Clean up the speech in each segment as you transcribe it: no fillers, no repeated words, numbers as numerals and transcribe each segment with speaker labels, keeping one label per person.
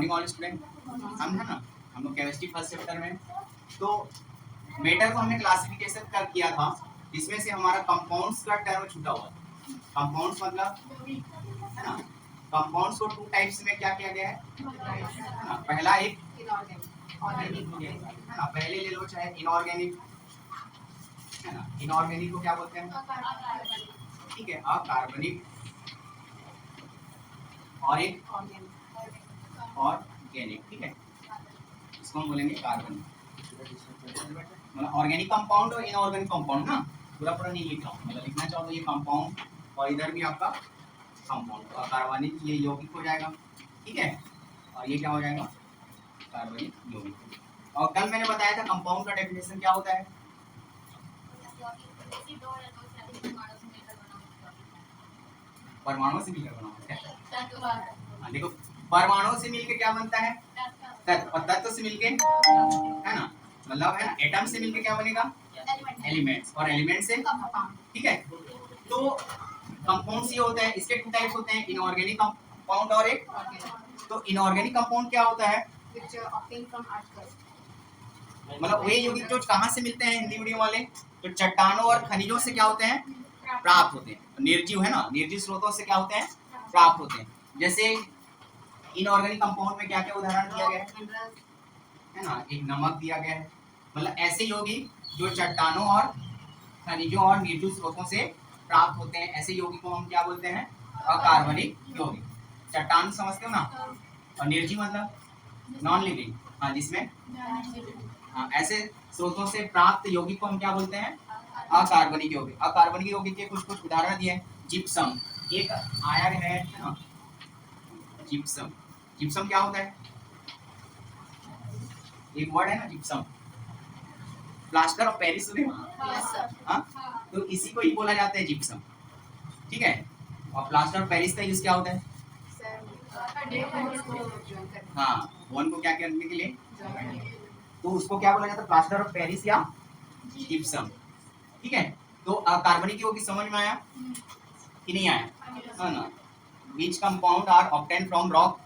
Speaker 1: Morning all student, हम है ना, हम लोग केमिस्ट्री फर्स्ट चैप्टर में। तो मेटर को हमने क्लासिफिकेशन कर किया था, जिसमें से हमारा कंपाउंड्स का टर्म छूटा हुआ। कंपाउंड्स मतलब है ना, कंपाउंड्स को टू टाइप्स में क्या किया गया है ना, पहला एक है ना, पहले ले लो चाहे इनऑर्गेनिक है ना, इनऑर्गेनिक को क्या बोलते हैं, ठीक है, अकार्बनिक, और एक ऑर्गेनिक, ठीक है, इसको हम बोलेंगे कार्बन। मतलब ऑर्गेनिक कंपाउंड और इनऑर्गेनिक कंपाउंड ना, पूरा पूरा नहीं लिख रहा हूँ, मतलब लिखना चाहो तो ये कंपाउंड और इधर भी आपका कंपाउंड, तो कार्बनिक ये यौगिक हो जाएगा, ठीक है, और ये क्या हो जाएगा, कार्बनिक यौगिक। और कल मैंने बताया था कंपाउंड का डेफिनेशन क्या होता है, परमाणु से मिलकर बना होता है। देखो परमाणु से मिलकर क्या बनता है, तत्व, और तत्व से मिलके है ना, मतलब है ना, एटम से मिलके क्या बनेगा, एलिमेंट्स, और एलिमेंट से, ठीक है। तो कंपाउंड्स ये होता है, इसके टू टाइप्स होते हैं, इनऑर्गेनिक कंपाउंड और एक, तो इनऑर्गेनिक कंपाउंड क्या होता है, मतलब वे यौगिक जो कहाँ से मिलते हैं, हिंदी मीडियम वाले, तो चट्टानों और खनिजों से क्या होते हैं, प्राप्त होते हैं, निर्जीव है ना, निर्जीव स्रोतों से क्या होते हैं, प्राप्त होते हैं। जैसे इनऑर्गेनिक कंपाउंड में क्या क्या उदाहरण दिया गया है ना, एक नमक दिया गया है, मतलब ऐसे यौगिक जो चट्टानों और खनिजों और निर्जीव स्रोतों से प्राप्त होते हैं, ऐसे यौगिक को हम क्या बोलते हैं, अकार्बनिक यौगिक। चट्टान समझते हो ना, और निर्जीव मतलब नॉन लिविंग, हाँ, जिसमें हाँ, ऐसे स्रोतों से प्राप्त यौगिक को हम क्या बोलते हैं, अकार्बनिक यौगिक। अकार्बनिक यौगिक के कुछ कुछ उदाहरण दिए, जिप्सम एक आयर है ना, जिप्सम, जिप्सम क्या होता है, एक वर्ड है ना जिप्सम, प्लास्टर ऑफ पेरिस सुने, हाँ, तो इसी को ही बोला जाता है जिप्सम, ठीक है। और प्लास्टर ऑफ पेरिस का यूज क्या होता है, हाँ, वन को क्या करने के लिए, तो उसको क्या बोला जाता है, प्लास्टर ऑफ पेरिस या जिप्सम, ठीक है। तो कार्बनिक यौगिक समझ में आया कि नहीं आया, है ना, which compound are obtained from rock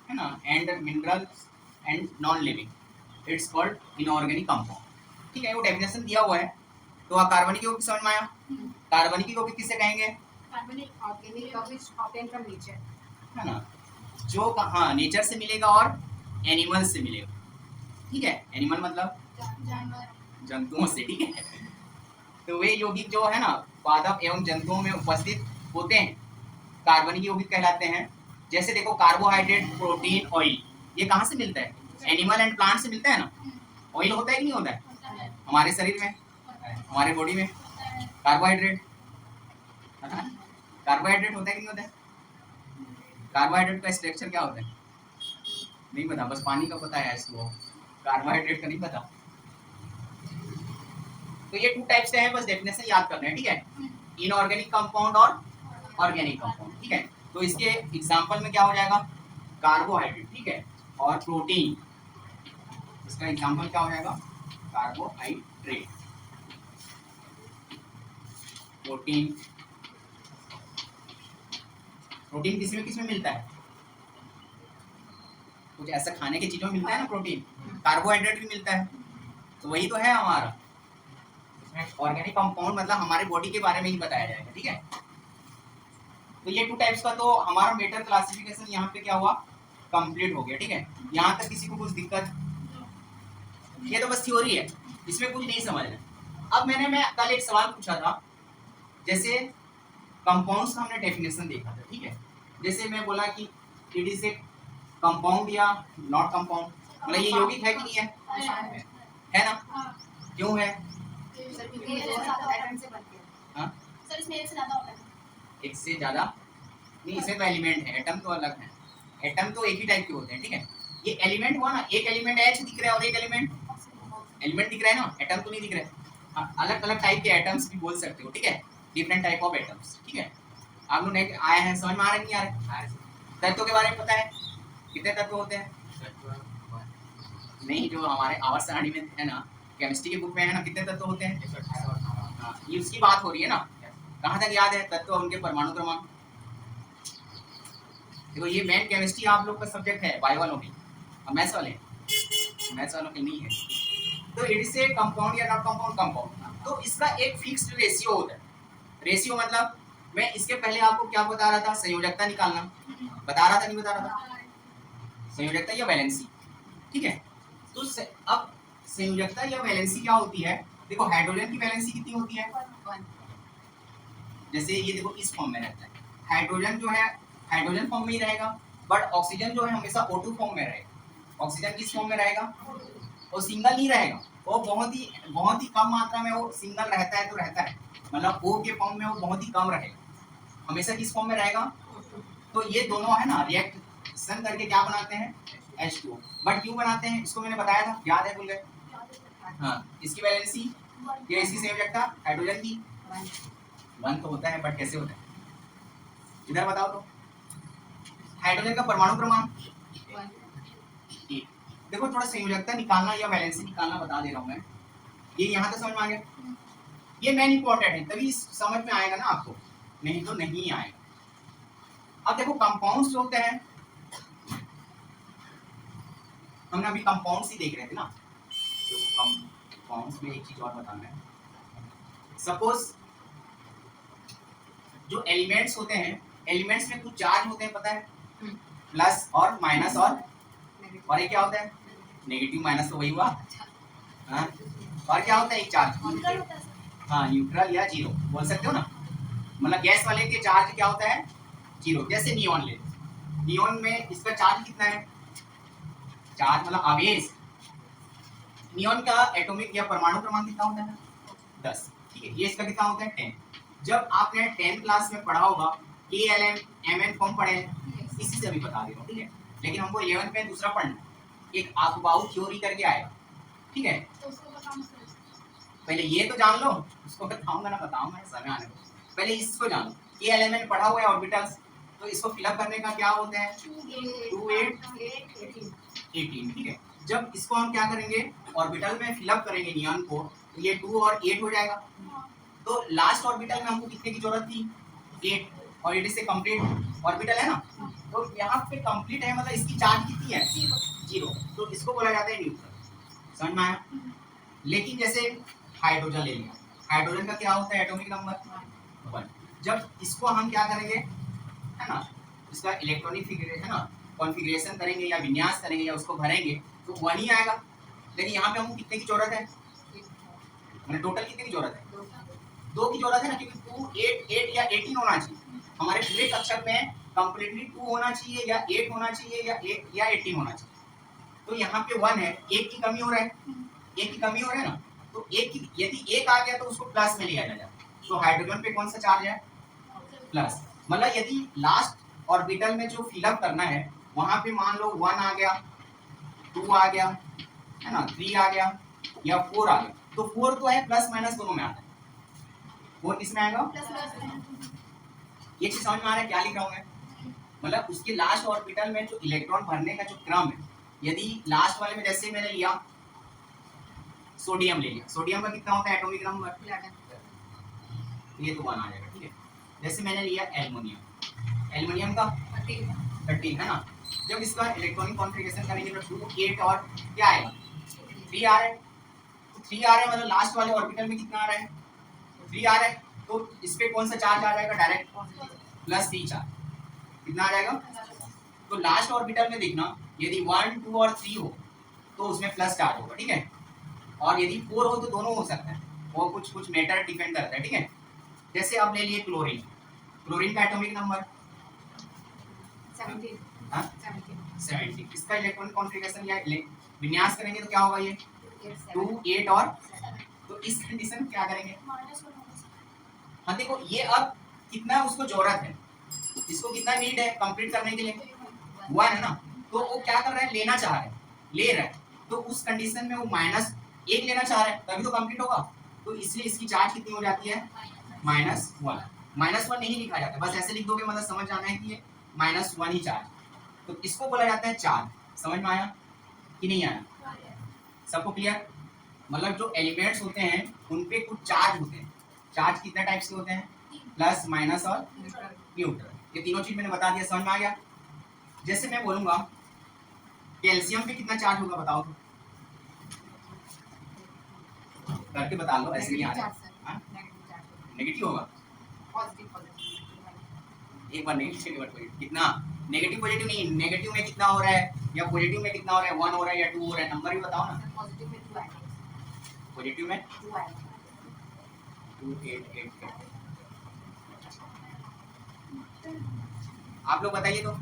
Speaker 1: है ना, and minerals and non living, it's called inorganic compound, ठीक है, वो डेफिनेशन दिया हुआ है। तो कार्बनिक यौगिक समझ में आया, कार्बनिक यौगिक किसे कहेंगे, है ना, जो हाँ नेचर से मिलेगा और एनिमल से मिलेगा, ठीक है, एनिमल मतलब जंतुओं से, ठीक है। तो वे यौगिक जो है ना पादप एवं जंतुओं में उपस्थित होते हैं कार्बनिक यौगिक कहलाते हैं। जैसे देखो कार्बोहाइड्रेट, प्रोटीन, ऑयल, ये कहाँ से मिलता है, एनिमल एंड प्लांट से मिलता है ना। ऑयल होता है कि नहीं होता है हमारे शरीर में, हमारे बॉडी में, कार्बोहाइड्रेट, कार्बोहाइड्रेट होता है कि नहीं होता है, कार्बोहाइड्रेट का स्ट्रक्चर क्या होता है नहीं पता, बस पानी का पता है इसको, कार्बोहाइड्रेट का नहीं पता। तो ये टू टाइप्स के हैं, बस डेफिनेशन याद करना है, ठीक है, इनऑर्गेनिक कंपाउंड और ऑर्गेनिक कंपाउंड, ठीक है। तो इसके एग्जांपल में क्या हो जाएगा, कार्बोहाइड्रेट, ठीक है, और प्रोटीन, इसका एग्जांपल क्या हो जाएगा, कार्बोहाइड्रेट, प्रोटीन, प्रोटीन किसमें मिलता है, कुछ ऐसा खाने की चीजों में मिलता है ना प्रोटीन, कार्बोहाइड्रेट भी मिलता है, तो वही तो है हमारा। ऑर्गेनिक कंपाउंड मतलब हमारे बॉडी के बारे में ही बताया जाएगा, ठीक है। तो ये टू टाइप्स का तो हमारा मेटर क्लासिफिकेशन यहाँ पे क्या हुआ, कंप्लीट हो गया, ठीक है। यहाँ तक किसी को कुछ दिक्कत, ये तो बस थ्योरी है, इसमें कुछ नहीं समझना। अब मैं कल एक सवाल पूछा था, जैसे कंपाउंड्स का हमने डेफिनेशन देखा था, ठीक है, जैसे मैं बोला कि इट इज ए कंपाउंड या नॉट कंपाउंड, मतलब ये यौगिक है कि नहीं है ना, क्यों है, एक से ज्यादा नहीं, इसमें तो एलिमेंट है, एटम तो अलग है, एटम तो एक ही टाइप के होते हैं, ठीक है। ये एलिमेंट हुआ ना, एक एलिमेंट H दिख रहा है और एक एलिमेंट दिख रहा है ना, एटम तो नहीं दिख रहा है, अलग अलग टाइप के एटम्स भी बोल सकते हो, ठीक है, डिफरेंट टाइप ऑफ एटम्स, ठीक है। आप लोग आए हैं, समझ में आ रहा है नहीं आ रहा है, तत्वों के बारे में पता है, कितने तत्व होते हैं, नहीं, जो हमारे आवर्त सारणी में है ना, केमिस्ट्री के बुक में है ना, कितने तत्व होते हैं, हाँ, ये उसकी बात हो रही है ना, कहाँ तक याद है, तत्व और उनके परमाणु क्रमांक। देखो ये मेन केमिस्ट्री आप लोग का सब्जेक्ट है बायो वालों में, अब मैथ्स वालों के नहीं है। तो इट इज ए कंपाउंड या नॉट कंपाउंड? कंपाउंड। तो इसका एक फिक्स्ड रेशियो होता है। रेशियो मतलब मैं इसके पहले आपको क्या बता रहा था, संयोजकता निकालना बता रहा था, नहीं बता रहा था? संयोजकता या वैलेंसी, ठीक है। तो अब संयोजकता या वैलेंसी क्या होती है? देखो हाइड्रोजन की वैलेंसी कितनी होती है? जैसे ये देखो इस फॉर्म में रहता है, हाइड्रोजन जो है हाइड्रोजन फॉर्म में ही रहेगा, बट ऑक्सीजन जो है हमेशा O2 फॉर्म में रहेगा। ऑक्सीजन किस फॉर्म में रहेगा? वो सिंगल नहीं रहेगा, वो बहुत ही कम मात्रा में वो सिंगल रहता है तो रहता है, मतलब O के फॉर्म में वो बहुत ही कम रहेगा, हमेशा किस फॉर्म में रहेगा? तो ये दोनों है ना रिएक्शन करके क्या बनाते हैं? H2O। बट क्यों बनाते हैं इसको मैंने बताया था, याद है? भूल गए? हाँ, इसकी वैलेंसी या इसकी संयोजकता हाइड्रोजन की 1 तो होता है, बट कैसे होता है इधर बताओ तो। हाइड्रोजन का परमाणु क्रमांक 1। देखो थोड़ा संयोजकता निकालना या वैलेंसी निकालना बता दे रहा हूँ मैं, ये यहाँ तक समझ में आ गया? ये मेन इंपॉर्टेंट है, तभी समझ में आएगा ना आपको, नहीं तो नहीं आएगा। अब देखो कंपाउंड्स होते हैं, हमने अभी कंपाउंड्स ही देख रहे थे ना, तो कंपाउंड्स में एक चीज और बताना है। सपोज जो एलिमेंट्स होते हैं, एलिमेंट्स में कुछ चार्ज होते हैं, पता है? प्लस और माइनस और ये क्या होता है? नेगेटिव माइनस, तो वही हुआ। हाँ, और क्या होता है एक चार्ज? हाँ, न्यूट्रल या जीरो बोल सकते हो ना, मतलब गैस वाले के चार्ज क्या होता है? जीरो। जैसे नियॉन ले, नियॉन में इसका चार्ज कितना है? चार्ज मतलब आवेश, नियॉन का एटॉमिक या परमाणु क्रमांक कितना होता है? 10, ठीक है। ये इसका कितना होता है? 10। जब आपने 10th क्लास में पढ़ा होगा KLM MN फॉर्म पढ़े, इसी से अभी बता दे रहा हूँ, ठीक है। लेकिन हमको 11th में दूसरा पढ़ना, एक आकुबाऊ थ्योरी करके आएगा, ठीक है। पहले ये तो जान लो, उसको बताऊंगा ना, बताऊंगा समय आने को, पहले इसको जान लो। KLM में पढ़ा हुआ है ऑर्बिटल्स, तो इसको फिलअप करने का क्या होता है? 2 8 18, ठीक है। जब इसको हम क्या करेंगे, ऑर्बिटल में फिलअप करेंगे नियॉन को, तो ये 2 और 8 हो जाएगा। तो लास्ट ऑर्बिटल में हमको कितने की जरूरत थी? 8, और it is a complete orbital है ना, तो यहाँ पे कंप्लीट है, मतलब इसकी चार्ज कितनी है? 0। तो इसको बोला जाता है न्यूट्रल। समझ में आया? लेकिन जैसे हाइड्रोजन ले लिया, हाइड्रोजन का क्या होता है एटॉमिक नंबर 1। जब इसको हम क्या करेंगे, है ना, इसका इलेक्ट्रॉनिक फिगर है ना, कॉन्फ़िगरेशन करेंगे या विन्यास करेंगे या उसको भरेंगे, तो 1 ही आएगा। लेकिन यहाँ पे हमको कितने की जरूरत है? मतलब टोटल कितने की जरूरत है? 2 की जरूरत है ना, क्योंकि 2 8 8 या 18 होना चाहिए हमारे पूरे कक्षक में, कंप्लीटली 2 होना चाहिए या 8 होना चाहिए या 8 या 18 होना चाहिए। तो यहाँ पे 1 है, 1 की कमी हो रहा है, 1 की कमी हो रहा है ना, तो 1 की यदि 1 आ गया तो उसको प्लस में लिया जाएगा। तो हाइड्रोजन पे कौन सा चार्ज है? प्लस। मतलब यदि लास्ट ऑर्बिटल में जो फिलअप करना है, वहां पे मान लो 1 आ गया, 2 आ गया, है ना, 3 आ गया या 4 आ गया, तो 4 तो है, प्लस माइनस दोनों में आता है। 4 किस में आएगा? ये चीज समझ में आ रहा है क्या लिख रहा हूं मैं? मतलब उसके लास्ट ऑर्बिटल में जो इलेक्ट्रॉन भरने का जो क्रम है, यदि लास्ट वाले में जैसे मैंने लिया सोडियम ले लिया, सोडियम का कितना होता है एटॉमिक नंबर? 11। ये तो 1 आ जाएगा, ठीक है। जैसे मैंने लिया एल्युमिनियम, एल्युमिनियम का 13 है ना, जब इसका इलेक्ट्रॉनिक कॉन्फ़िगरेशन करेंगे तो 2 8 और क्या आएगा? 3 आ रहा है। तो 3 आ रहा है मतलब लास्ट वाले ऑर्बिटल में कितना आ रहा है? 3 आ रहा है। तो इस पे कौन सा चार्ज आ जाएगा? Direct plus 3 charge. कितना आ जाएगा? तो लास्ट ऑर्बिटल में देखना, यदि 1 2 और 3 हो तो उसमें प्लस चार्ज होगा, ठीक है। और यदि 4 हो तो दोनों हो सकता है, वो कुछ मैटर डिपेंड करता है, ठीक है। जैसे अब ले लिए क्लोरीन, क्लोरीन का एटॉमिक नंबर 17। इसका इलेक्ट्रॉनिक कॉन्फ़िगरेशन या विन्यास करेंगे तो क्या होगा? ये 2 8 और, तो इस कंडीशन में क्या करेंगे? हाँ देखो, ये अब कितना उसको जरूरत है, इसको कितना नीड है कंप्लीट करने के लिए? 1 है ना, तो वो क्या कर रहा है? लेना चाह रहा है, ले रहा है, तो उस कंडीशन में वो -1 लेना चाह रहा है, तभी तो कंप्लीट होगा। तो इसलिए इसकी चार्ज कितनी हो जाती है? -1। -1 नहीं लिखा जाता, बस ऐसे लिख दोगे, मतलब समझ आना है कि ये -1 ही चार्ज, तो इसको बोला जाता है चार्ज। समझ में आया कि नहीं आया? सबको क्लियर? मतलब जो एलिमेंट्स होते हैं उन पे कुछ चार्ज होते हैं। चार्ज कितने टाइप्स के होते हैं? प्लस, माइनस और न्यूट्रल। ये तीनों चीज मैंने बता दिया, समझ में आ गया? जैसे मैं बोलूंगा कैल्शियम पे कितना चार्ज होगा बताओ तो, करके बता लो, ऐसे नहीं आ रहा। नेगेटिव होगा, एक बार नेगेटिव कितना, नेगेटिव पॉजिटिव नहीं, नेगेटिव में कितना हो रहा है या पॉजिटिव में कितना हो रहा है, 1 हो रहा है या 2 हो रहा है, नंबर भी बताओ ना। पॉजिटिव में 288। आप लोग बताइए तो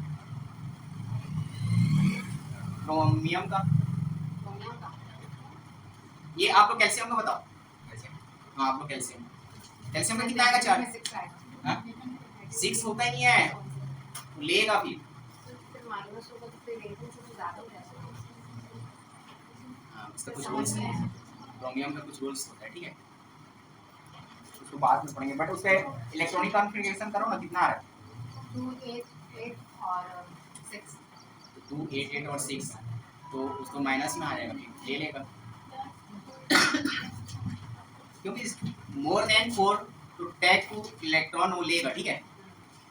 Speaker 1: क्रोमियम का, ये आप लोग कैल्शियम का बताओ। हाँ आप लोग कैल्शियम, कैल्शियम का कितना आएगा चार्ज, 6 होता ही नहीं है, तो लेगा फिर। हाँ उसका कुछ रूल्स है, क्रोमियम का कुछ रूल्स होता है, ठीक है, उसको बाद में पढ़ेंगे, बट उसका इलेक्ट्रॉनिक कॉन्फ़िगरेशन करो ना, कितना आ रहा है 288 और 6, तो उसको माइनस में आ जाएगा, ले लेगा क्योंकि more than 4 to take two electron वो लेगा, ठीक है,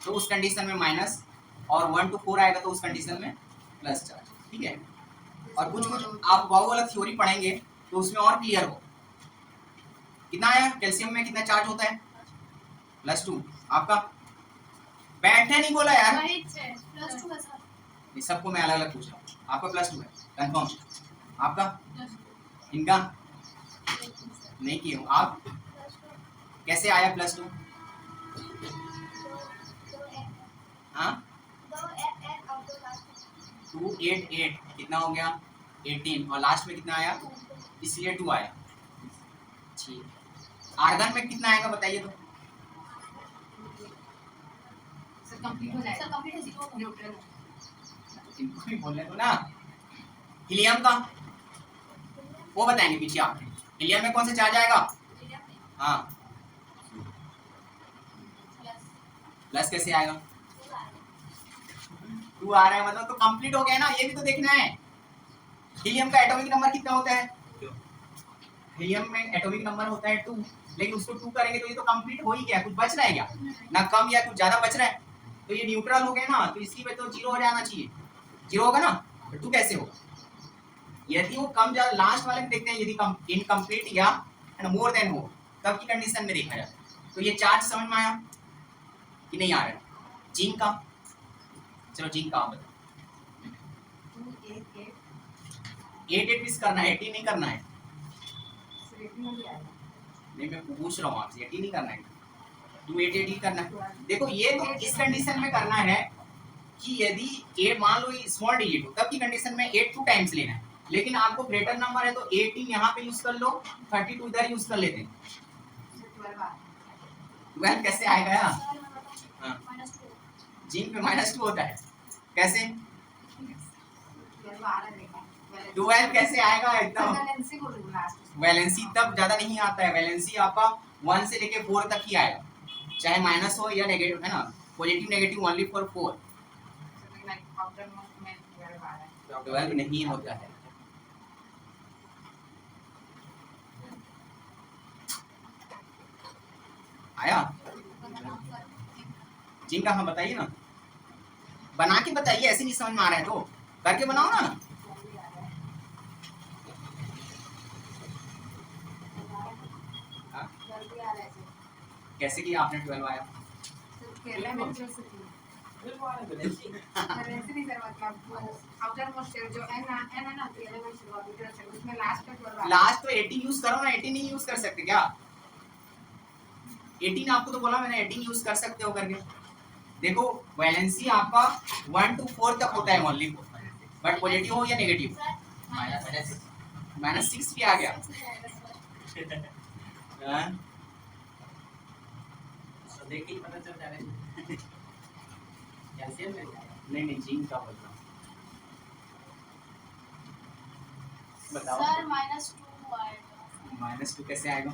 Speaker 1: तो उस कंडीशन में माइनस, और 1 to 4 आएगा तो उस कंडीशन में प्लस चार्ज, ठीक है। और कुछ आप वाव वाला थ्योरी पढ़ेंगे तो उसमें और क्लियर हो। कितना आया कैल्शियम में, कितना चार्ज होता है, +2। आपका बैठने नहीं बोला यार, सबको मैं अलग अलग पूछ रहा हूँ, आपका +2 है कंफर्म, आपका इनका नहीं किए हो आप, कैसे आया +2, हाँ 288 कितना हो गया 18, और लास्ट में कितना आया, इसलिए 2 आया, ठीक। आर्गन में कितना आएगा बताइए तो, कंप्लीट हो जाएगा, कंप्लीट है 0 न्यूट्रल, इनको भी बोलने दो ना। हीलियम का वो बताएंगे पीछे आपने, हीलियम में कौन सा चार्ज आएगा, हाँ प्लस कैसे आएगा, 2 आ रहा है मतलब तो कंप्लीट हो गया ना, ये भी तो देखना है। हीलियम का एटॉमिक नंबर कितना होता है, हीलियम में एटॉमिक नंबर होता है 2, लेकिन उसको 2 करेंगे तो ये तो कंप्लीट हो ही गया, कुछ बच रहा है क्या, ना कम या कुछ ज्यादा बच रहा है, तो ये न्यूट्रल हो गया ना, तो इसी पे तो 0 हो जाना चाहिए, 0 होगा ना, तो 2 कैसे होगा, यदि वो कम ज्यादा, लास्ट वाले में देखते हैं यदि इनकम्प्लीट या मोर देन हो, तब की कंडीशन में देखा जाए, तो ये चार्ज समझ में आया कि नहीं आ रहा है। जिंक का, चलो जिंक का आप बताओ, 8 मिस करना है, 80 नहीं करना है, नहीं मैं पूछ रहा हूँ आपसे, 80 नहीं करना है, 288 ही करना है। देखो ये तो इस कंडीशन में करना है कि यदि ए मान लो स्मॉल डिजिट हो, तब की कंडीशन में 8 2 टाइम्स लेना है, लेकिन आपको ग्रेटर नंबर है तो 18 यहाँ पे यूज कर लो, 32 इधर यूज कर लेते हैं, 12 कैसे आएगा यार, हाँ जिंक पे -2 होता है, कैसे 12 कैसे आएगा एकदम, वैलेंसी तब ज्यादा नहीं आता है, वैलेंसी आपका 1 से लेके 4 तक ही आएगा, चाहे माइनस हो या नेगेटिव, है ना, पॉजिटिव नेगेटिव ओनली फॉर 4, 12 नहीं होता है। आया जिनका, हम बताइए ना, बना के बताइए, ऐसे नहीं समझ में आ रहा है तो करके बनाओ ना, कैसे किया आपने 12 आया, लास्ट तो 18 यूज करो ना, 18 नहीं यूज कर सकते क्या, 18 आपको तो बोला मैंने 18 यूज कर सकते हो करके, देखो वैलेंसी आपका 1 to 4 तक होता है ओनली, बट पॉजिटिव हो या नेगेटिव, -6 भी आ गया देखिए पता चल जाएगा, कैल्शियम नहीं जिंक का बोल रहा हूँ, बताओ सर, -2 आएगा, -2 कैसे आएगा,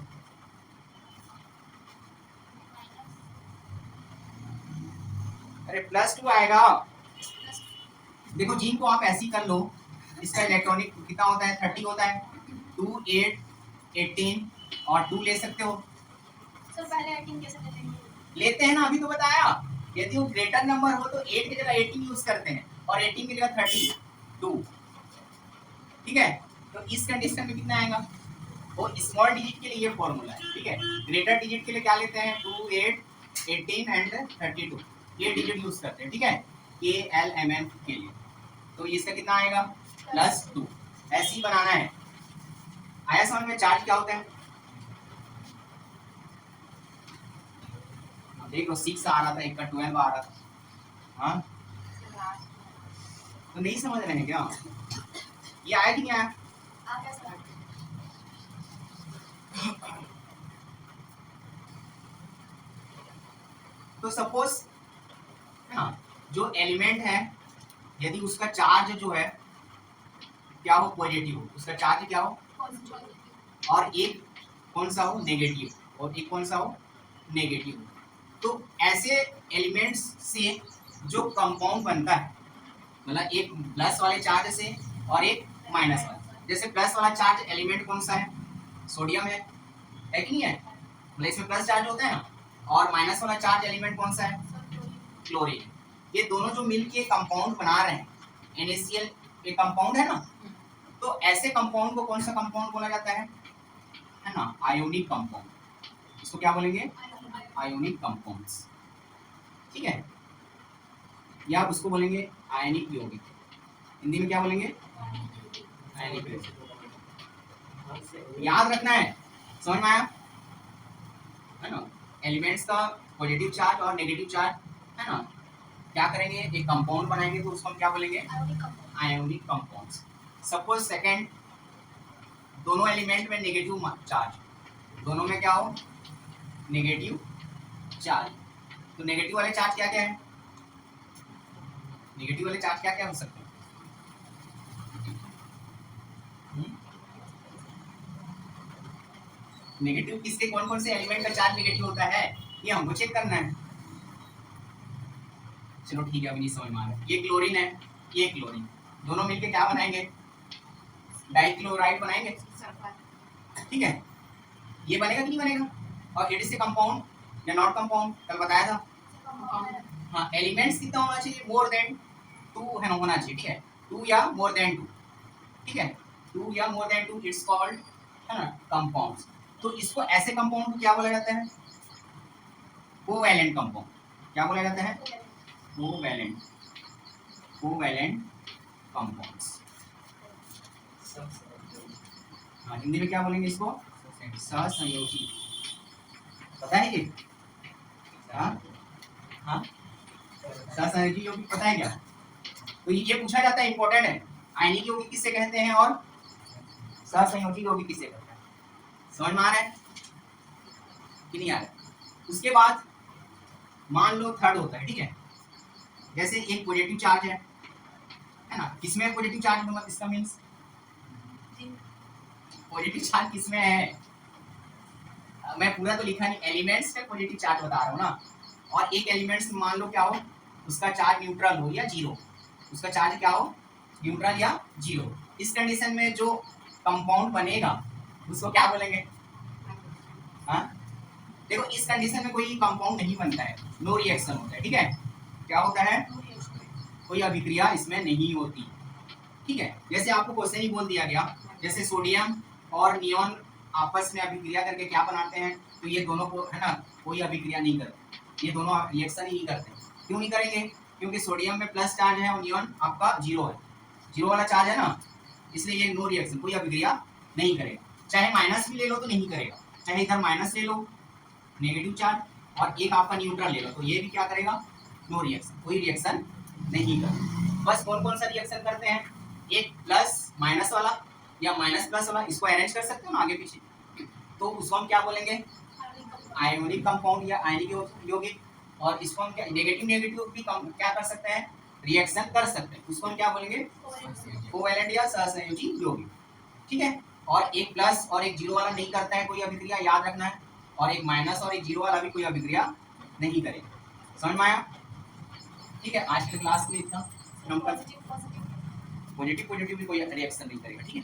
Speaker 1: अरे +2 आएगा, देखो जिंक को आप ऐसे ही कर लो, इसका इलेक्ट्रॉनिक कितना होता है 30 होता है, 2 8 18 और 2 ले सकते हो सर, पहले 18 कैसे लेते हैं ना, अभी तो बताया, यदि वो ग्रेटर नंबर हो तो 8 की जगह 18 यूज करते हैं और 18 की जगह 32, ठीक है। तो इस कंडीशन में कितना आएगा, और स्मॉल डिजिट के लिए ये फॉर्मूला है, ठीक है। ग्रेटर डिजिट के लिए क्या लेते हैं, 2, 8, 18 एंड 32, ये डिजिट यूज करते हैं, ठीक है, KLMN के लिए। तो इसका कितना आएगा, +2। ऐसे ही बनाना है। आया समझ में चार्ज क्या होता है। देख लो 6 आ रहा था, एक का 12 आ रहा था। हाँ तो नहीं समझ रहे हैं क्या, ये आया कि नहीं आया। तो सपोज है ना, जो एलिमेंट है यदि उसका चार्ज जो है क्या हो, पॉजिटिव हो, उसका चार्ज क्या हो, और एक कौन सा हो, नेगेटिव, और एक कौन सा हो, नेगेटिव। तो ऐसे एलिमेंट्स से जो कंपाउंड बनता है, मतलब एक प्लस वाले चार्ज से और एक माइनस वाला, जैसे प्लस वाला चार्ज एलिमेंट कौन सा है, सोडियम है कि नहीं है, मतलब इसमें प्लस चार्ज होता है ना, और माइनस वाला चार्ज एलिमेंट कौन सा है, क्लोरीन। ये दोनों जो मिलके कंपाउंड बना रहे हैं, NaCl एक कंपाउंड है ना, तो ऐसे कंपाउंड को कौन सा कंपाउंड बोला जाता है ना, आयोनिक कंपाउंड। इसको क्या बोलेंगे, आयोनिक कंपाउंड्स, ठीक है, या आप उसको बोलेंगे आयनिक यौगिक। हिंदी में क्या बोलेंगे, आयनिक यौगिक। याद रखना है, समझ में आया है ना। एलिमेंट्स का पॉजिटिव चार्ज और नेगेटिव चार्ज है ना, क्या करेंगे, एक कंपाउंड बनाएंगे तो उसको हम क्या बोलेंगे, आयोनिक कंपाउंड्स। सपोज सेकंड, दोनों एलिमेंट में नेगेटिव चार्ज, दोनों में क्या हो, नेगेटिव चार्ज। तो नेगेटिव वाले चार्ज क्या क्या है, नेगेटिव वाले चार्ज क्या क्या हो सकते हैं, नेगेटिव किसके, कौन कौन से एलिमेंट का चार्ज नेगेटिव होता है, ये हमको चेक करना है। चलो ठीक है, अभी नहीं समझ में आ रहा। ये क्लोरीन है, ये क्लोरीन, दोनों मिलके क्या बनाएंगे, डाइक्लोराइड बनाएंगे, ठीक है। ये बनेगा कि नहीं बनेगा, और इट इज ए कंपाउंड या नॉट कंपाउंड, कल बताया था। हाँ, एलिमेंट्स कितना होना चाहिए, मोर देन 2 है ना, होना चाहिए, ठीक है, 2 या मोर देन 2, ठीक है, 2 या मोर देन 2 इट्स कॉल्ड है ना कंपाउंड्स। तो इसको ऐसे कंपाउंड को क्या बोला जाता है, कोवैलेंट कंपाउंड। क्या बोला जाता है, कोवैलेंट, कोवैलेंट कंपाउंड्स। हाँ, हिंदी में क्या बोलेंगे इसको, सहसंयोजी, पता है ये, हाँ हाँ, सहसंयोजी यौगिक पता है क्या। तो ये पूछा जाता है, इंपॉर्टेंट है, आयनिक यौगिक किससे कहते हैं और सहसंयोजी यौगिक किससे कहते हैं। समझ में आ रहा है कि नहीं आ रहा है। उसके बाद मान लो थर्ड होता है, ठीक है, जैसे एक पॉजिटिव चार्ज है ना, किसमें पॉजिटिव चार्ज, मतलब इसका मीन्स पॉजिटिव चार्ज किसमें है, मैं पूरा तो लिखा नहीं, एलिमेंट्स में पॉजिटिव चार्ज बता रहा हूँ ना, और एक एलिमेंट्स मान लो क्या हो, उसका चार्ज न्यूट्रल हो या जीरो, उसका चार्ज क्या हो, न्यूट्रल या जीरो। इस कंडीशन में जो कंपाउंड बनेगा उसको क्या बोलेंगे, हाँ देखो इस कंडीशन में कोई कंपाउंड नहीं बनता है, नो रिएक्शन होता है, ठीक है, क्या होता है, कोई अभिक्रिया इसमें नहीं होती, ठीक है। जैसे आपको क्वेश्चन ही बोल दिया गया, जैसे सोडियम और नियॉन आपस में अभिक्रिया करके क्या बनाते हैं, तो ये दोनों को है ना कोई अभिक्रिया नहीं करते, ये दोनों रिएक्शन ही नहीं करते। क्यों नहीं करेंगे, क्योंकि सोडियम में प्लस चार्ज है और नियॉन आपका जीरो है, जीरो वाला चार्ज है ना, इसलिए ये नो रिएक्शन, कोई अभिक्रिया नहीं करेगा। चाहे माइनस भी ले लो तो नहीं करेगा, चाहे इधर माइनस ले लो नेगेटिव चार्ज और एक आपका न्यूट्रल ले लो, तो ये भी क्या करेगा, नो रिएक्शन, कोई रिएक्शन नहीं करेगा। बस कौन कौन सा रिएक्शन करते हैं, एक प्लस माइनस वाला या माइनस प्लस वाला, इसको अरेंज कर सकते हो ना आगे पीछे, तो उसको हम क्या बोलेंगे, आयोनिक कंपाउंड या आयनिक यौगिक। और इसको हम क्या, नेगेटिव नेगेटिव भी क्या कर सकते हैं, रिएक्शन कर सकते हैं, उसको हम क्या बोलेंगे, कोवैलेंट या सहसंयोजी यौगिक, ठीक है। और एक प्लस और एक जीरो वाला नहीं करता है कोई अभिक्रिया, याद रखना है, और एक माइनस और एक जीरो वाला भी कोई अभिक्रिया नहीं करेगा। समझ में आया, ठीक है। आज के क्लास के लिए इतना, पॉजिटिव पॉजिटिव भी कोई रिएक्शन नहीं करेगा, ठीक है।